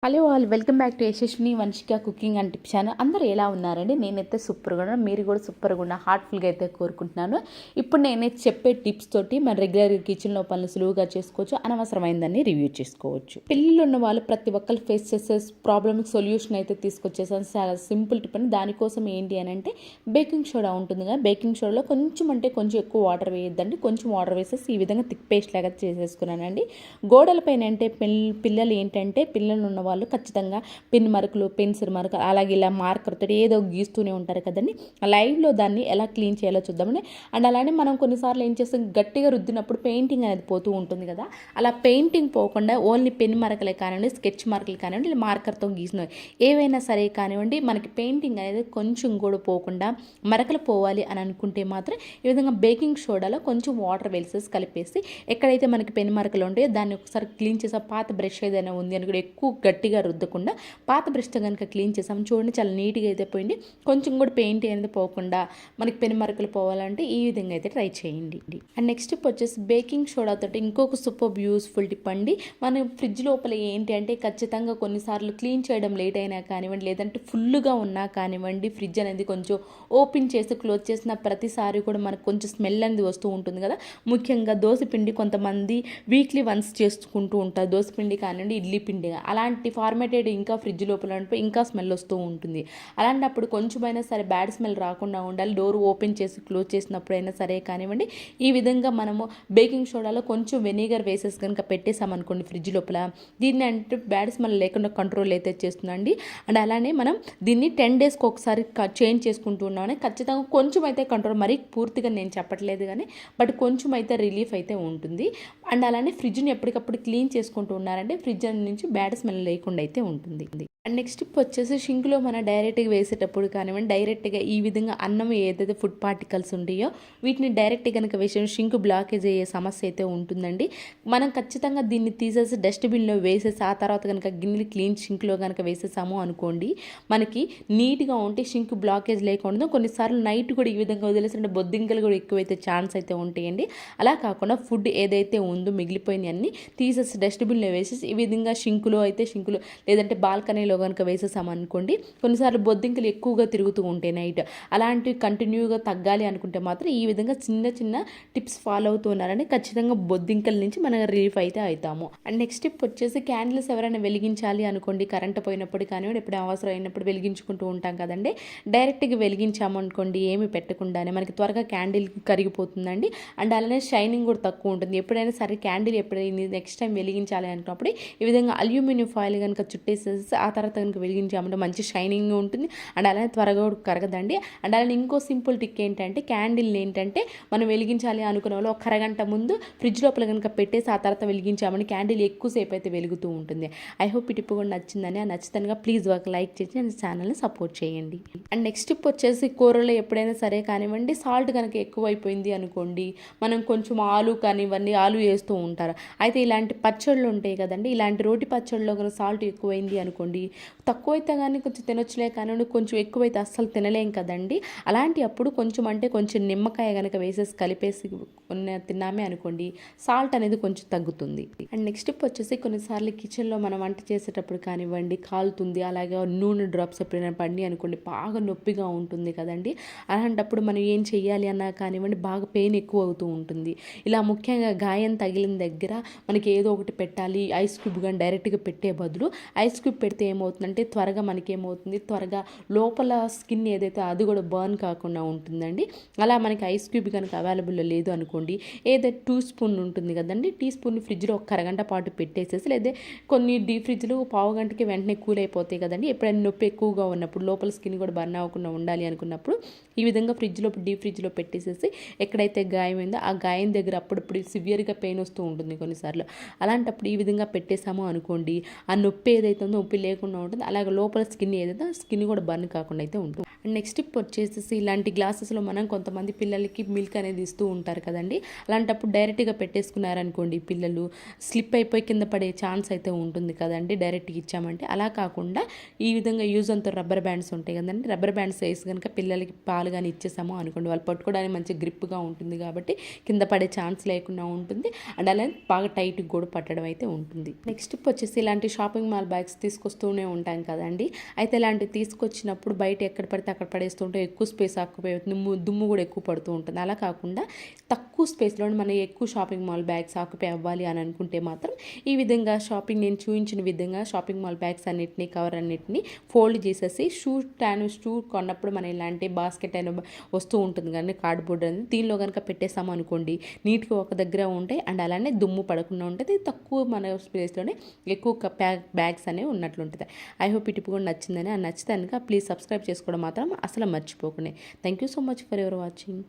Hello all, welcome back to Yashaswini Vamshika cooking and tip channel. అందరూ ఎలా ఉన్నారండి? నేనైతే సూపర్గా ఉన్నాను, మీరు కూడా సూపర్గా ఉన్న హార్ట్ఫుల్గా అయితే కోరుకుంటున్నాను. ఇప్పుడు నేనైతే చెప్పే టిప్స్ తోటి మన రెగ్యులర్ కిచెన్లో పనులు సులువుగా చేసుకోవచ్చు, అనవసరమైందని రివ్యూ చేసుకోవచ్చు. పిల్లలు ఉన్న వాళ్ళు ప్రతి ఒక్కరు ఫేస్ చేసే ప్రాబ్లమ్కి సొల్యూషన్ అయితే తీసుకొచ్చేసాను. చాలా సింపుల్ టిప్ అని. దానికోసం ఏంటి అని అంటే బేకింగ్ సోడా ఉంటుంది కదా, బేకింగ్ సోడాలో కొంచెం ఎక్కువ వాటర్ వేయొద్దండి. కొంచెం వాటర్ వేసేసి ఈ విధంగా థిక్ పేస్ట్ లాగా చేసేసుకున్నానండి. గోడలపైన అంటే పిల్లలు ఉన్న వాళ్ళు ఖచ్చితంగా పెన్ మరకలు, పెన్సిల్ మరకలు, అలాగే ఇలా మార్కర్ తోటి ఏదో గీస్తూనే ఉంటారు కదండి. లైవ్లో దాన్ని ఎలా క్లీన్ చేయాలో చూద్దామని. అండ్ అలానే మనం కొన్నిసార్లు ఏం చేస్తాం, గట్టిగా రుద్దినప్పుడు పెయింటింగ్ అనేది పోతూ ఉంటుంది కదా, అలా పెయింటింగ్ పోకుండా ఓన్లీ పెన్ మరకలే కానివ్వండి, స్కెచ్ మార్కులు కానివ్వండి, మార్కర్తో గీసిన ఏవైనా సరే కానివ్వండి, మనకి పెయింటింగ్ అనేది కొంచెం కూడా పోకుండా మరకలు పోవాలి అని అనుకుంటే మాత్రం ఈ విధంగా బేకింగ్ సోడాలో కొంచెం వాటర్ వేసేసి కలిపేసి ఎక్కడైతే మనకి పెన్ మరకలు ఉంటాయో దాన్ని ఒకసారి క్లీన్ చేసా. పాత బ్రష్ ఏదైనా ఉంది అని కూడా ఎక్కువ గట్టిగా రుద్దకుండా పాత బ్రష్తో కనుక క్లీన్ చేసాం చూడండి, చాలా నీట్గా అయితే పోయింది. కొంచెం కూడా పెయింట్ అనేది పోకుండా మనకి పెను మరకలు పోవాలంటే ఈ విధంగా అయితే ట్రై చేయండి. అండ్ నెక్స్ట్ టిప్ వచ్చేసి బేకింగ్ సోడా తోటి ఇంకొక సూపర్ యూస్ఫుల్ టిప్ అండి. మన ఫ్రిడ్జ్ లోపల ఏంటి అంటే ఖచ్చితంగా కొన్నిసార్లు క్లీన్ చేయడం లేట్ అయినా కానివ్వండి, లేదంటే ఫుల్గా ఉన్నా కానివ్వండి, ఫ్రిడ్జ్ అనేది కొంచెం ఓపెన్ చేసి క్లోజ్ చేసిన ప్రతిసారి కూడా మనకు కొంచెం స్మెల్ అనేది వస్తూ ఉంటుంది కదా. ముఖ్యంగా దోశపిండి కొంతమంది వీక్లీ వన్స్ చేసుకుంటూ ఉంటారు, దోశపిండి కానివ్వండి, ఇడ్లీ పిండి. అలాంటి ఫార్మేటెడ్ ఇంకా ఫ్రిడ్జ్ లోపల ఇంకా స్మెల్ వస్తూ ఉంటుంది. అలాంటప్పుడు కొంచెమైనా సరే బ్యాడ్ స్మెల్ రాకుండా ఉండాలి. డోర్ ఓపెన్ చేసి క్లోజ్ చేసినప్పుడైనా సరే కానివ్వండి, ఈ విధంగా మనము బేకింగ్ సోడాలో కొంచెం వెనిగర్ వేసేసి కనుక పెట్టేసామనుకోండి ఫ్రిడ్జ్ లోపల, దీన్ని అంటే బ్యాడ్ స్మెల్ లేకుండా కంట్రోల్ అయితే చేస్తుందండి. అండ్ అలానే మనం దీన్ని 10 డేస్కి ఒకసారి చేంజ్ చేసుకుంటూ ఉన్నామని ఖచ్చితంగా కొంచెం అయితే కంట్రోల్, మరీ పూర్తిగా నేను చెప్పట్లేదు కానీ బట్ కొంచెం అయితే రిలీఫ్ అయితే ఉంటుంది. అండ్ అలానే ఫ్రిడ్జ్ని ఎప్పటికప్పుడు క్లీన్ చేసుకుంటూ ఉన్నారంటే ఫ్రిడ్జ్ నుంచి బ్యాడ్ స్మెల్ లేకుండా అయితే ఉంటుంది. అండ్ నెక్స్ట్ వచ్చేసి షింక్లో మనం డైరెక్ట్గా వేసేటప్పుడు కానివ్వండి, డైరెక్ట్గా ఈ విధంగా అన్నం ఏదైతే ఫుడ్ పార్టికల్స్ ఉంటాయో వీటిని డైరెక్ట్గా కనుక వేసే షింక్ బ్లాకేజ్ అయ్యే సమస్య అయితే ఉంటుందండి. మనం ఖచ్చితంగా దీన్ని తీసేసి డస్ట్బిన్లో వేసేసి ఆ తర్వాత కనుక గిన్నెలు క్లీన్ షింక్లో కనుక వేసేసాము అనుకోండి, మనకి నీట్గా ఉంటే షింక్ బ్లాకేజ్ లేకుండా. కొన్నిసార్లు నైట్ కూడా ఈ విధంగా వదిలేసినట్టు బొద్దింకలు కూడా ఎక్కువైతే ఛాన్స్ అయితే ఉంటాయండి. అలా కాకుండా ఫుడ్ ఏదైతే ఉందో మిగిలిపోయిన అన్ని తీసేసి డస్ట్బిన్లో వేసేసి ఈ విధంగా షింకులో లేదంటే బాల్కనీలో కనుక వేసేసామనుకోండి, కొన్నిసార్లు బొద్దింకలు ఎక్కువగా తిరుగుతూ ఉంటాయి నైట్. అలాంటివి కంటిన్యూగా తగ్గాలి అనుకుంటే మాత్రం ఈ విధంగా చిన్న టిప్స్ ఫాలో అవుతూ ఉన్నారని ఖచ్చితంగా బొద్దింకల నుంచి మనం రిలీఫ్ అయితే అవుతాము. అండ్ నెక్స్ట్ టిప్ వచ్చేసి క్యాండిల్స్ ఎవరైనా వెలిగించాలి అనుకోండి, కరెంట్ పోయినప్పుడు కానివ్వండి, ఎప్పుడు అవసరం అయినప్పుడు వెలిగించుకుంటూ ఉంటాం కదండి. డైరెక్ట్గా వెలిగించాము అనుకోండి, ఏమి పెట్టకుండానే మనకి త్వరగా క్యాండిల్ కరిగిపోతుందండి. అండ్ అలానే షైనింగ్ కూడా తక్కువ ఉంటుంది. ఎప్పుడైనా సరే క్యాండిల్ నెక్స్ట్ టైం వెలిగించాలి అనుకున్నప్పుడు ఈ విధంగా అల్యూమినియం ఫాయిల్ కనుక చుట్టేసేసి ఆ తర్వాత కనుక వెలిగించామంటే మంచి షైనింగ్ ఉంటుంది. అండ్ అలానే త్వరగా కరగదండి. అండ్ అలానే ఇంకో సింపుల్ టిక్ ఏంటంటే క్యాండిల్ని ఏంటంటే మనం వెలిగించాలి అనుకునే వాళ్ళు ఒక అరగంట ముందు ఫ్రిడ్జ్ లోపల కనుక పెట్టేసి ఆ తర్వాత వెలిగించామని క్యాండిల్ ఎక్కువసేపు అయితే వెలుగుతూ ఉంటుంది. ఐ హోప్ ఈ టిప్ కూడా నచ్చిందని. నచ్చుతానుగా ప్లీజ్ ఒక లైక్ చేసి అండ్ ఛానల్ని సపోర్ట్ చేయండి. అండ్ నెక్స్ట్ టిప్ వచ్చేసి కూరలో ఎప్పుడైనా సరే కానివ్వండి, సాల్ట్ కనుక ఎక్కువైపోయింది అనుకోండి, మనం కొంచెం ఆలు కానివ్వండి, ఆలు వేస్తూ ఉంటారు. అయితే ఇలాంటి పచ్చళ్ళు ఉంటాయి కదండి, ఇలాంటి రోటి పచ్చళ్ళలో కనుక సాల్ట్ ఎక్కువైంది అనుకోండి, తక్కువైతే కానీ కొంచెం తినొచ్చులే కానివ్వండి, కొంచెం ఎక్కువైతే అస్సలు తినలేం కదండి. అలాంటి అప్పుడు కొంచెం నిమ్మకాయ కనుక వేసేసి కలిపేసి తిన్నామే అనుకోండి, సాల్ట్ అనేది కొంచెం తగ్గుతుంది. అండ్ నెక్స్ట్ టిప్ వచ్చేసి కొన్నిసార్లు కిచెన్లో మనం వంట చేసేటప్పుడు కానివ్వండి కాలుతుంది, అలాగే నూనె డ్రాప్స్ ఎప్పుడైనా పడి అనుకోండి బాగా నొప్పిగా ఉంటుంది కదండి. అలాంటప్పుడు మనం ఏం చెయ్యాలి అన్నా కానివ్వండి బాగా పెయిన్ ఎక్కువ అవుతూ ఉంటుంది. ఇలా ముఖ్యంగా గాయం తగిలిన దగ్గర మనకి ఏదో ఒకటి పెట్టాలి. ఐస్ క్యూబ్ కానీ డైరెక్ట్గా పెట్టే బదులు ఐస్ క్యూబ్ పెడితే ఏమవుతుందంటే త్వరగా లోపల స్కిన్ ఏదైతే అది కూడా బర్న్ కాకుండా ఉంటుందండి. అలా మనకి ఐస్ క్యూబ్ కనుక అవైలబుల్లో లేదు అనుకోండి, ఏదైతే 2 స్పూన్ ఉంటుంది కదండి, టీ స్పూన్ ఫ్రిడ్జ్లో ఒక అరగంట పాటు పెట్టేసేసి, లేదా కొన్ని డీప్ ఫ్రిడ్జ్లు పావు గంటకి వెంటనే కూల్ అయిపోతాయి కదండి. ఎప్పుడైనా నొప్పి ఎక్కువగా ఉన్నప్పుడు, లోపల స్కిన్ కూడా బర్న్ అవ్వకుండా ఉండాలి అనుకున్నప్పుడు ఈ విధంగా డీప్ ఫ్రిడ్జ్లో పెట్టేసేసి ఎక్కడైతే గాయమైందో ఆ గాయం దగ్గర అప్పుడప్పుడు సివియర్గా పెయిన్ వస్తూ ఉంటుంది కొన్నిసార్లు. అలాంటప్పుడు ఈ విధంగా పెట్టేసాము అనుకోండి, ఆ నొప్పి ఏదైతే ఉందో నొప్పి లేకుండా ఉంటుంది. అలాగే లోపల స్కిన్ ఏదైతే స్కిన్ కూడా బర్న్ కాకుండా అయితే ఉంటుంది. అండ్ నెక్స్ట్ టిప్ వచ్చేసేసి ఇలాంటి గ్లాసెస్లో మనం కొంతమంది పిల్లలకి మిల్క్ అనేది ఇస్తూ ఉంటారు కదండి. అలాంటప్పుడు డైరెక్ట్గా పెట్టేసుకున్నారనుకోండి పిల్లలు స్లిప్ అయిపోయి కింద పడే ఛాన్స్ అయితే ఉంటుంది కదండి డైరెక్ట్గా ఇచ్చామంటే. అలా కాకుండా ఈ విధంగా యూజ్ అంతా రబ్బర్ బ్యాండ్స్ ఉంటాయి కదండి, రబ్బర్ బ్యాండ్స్ వేసి కనుక పిల్లలకి పాలు కానీ ఇచ్చేసాము అనుకోండి, వాళ్ళు పట్టుకోవడానికి మంచి గ్రిప్గా ఉంటుంది కాబట్టి కింద పడే ఛాన్స్ లేకుండా ఉంటుంది. అండ్ అలానే బాగా టైట్గా కూడా పట్టడం అయితే ఉంటుంది. నెక్స్ట్ టిప్ వచ్చేసి ఇలాంటి షాపింగ్ మాల్ బ్యాగ్స్ తీసుకొస్తూనే ఉంటాం కదండి. అయితే ఇలాంటివి తీసుకొచ్చినప్పుడు బయట ఎక్కడ పడితే అక్కడ పడేస్తుంటే ఎక్కువ స్పేస్ ఆక్యుపై అవుతుంది, దుమ్ము కూడా ఎక్కువ పడుతూ ఉంటుంది. అలా కాకుండా తక్కువ స్పేస్లో మన ఎక్కువ షాపింగ్ మాల్ బ్యాగ్స్ ఆక్యుపై అవ్వాలి అని అనుకుంటే మాత్రం ఈ విధంగా నేను చూపించిన విధంగా షాపింగ్ మాల్ బ్యాగ్స్ అన్నిటిని కవర్ అన్నిటిని ఫోల్డ్ చేసేసి షూ కొన్నప్పుడు మనం ఇలాంటి బాస్కెట్ అయిన వస్తూ ఉంటుంది కానీ కార్డ్బోర్డ్ అనేది దీనిలో కనుక పెట్టేసాము అనుకోండి నీట్గా ఒక దగ్గర ఉంటాయి. అండ్ అలానే దుమ్ము పడకుండా ఉంటుంది, తక్కువ మన స్పేస్లోనే ఎక్కువ బ్యాగ్స్ అనేవి ఉన్నట్లు ఉంటుంది. ఐ హోప్ ఈ టిప్ కూడా నచ్చిందని. నచ్చితే కనుక ప్లీజ్ సబ్స్క్రైబ్ చేసుకోవడం మాత్రం అసలు మర్చిపోకండి. Thank you so much for your watching.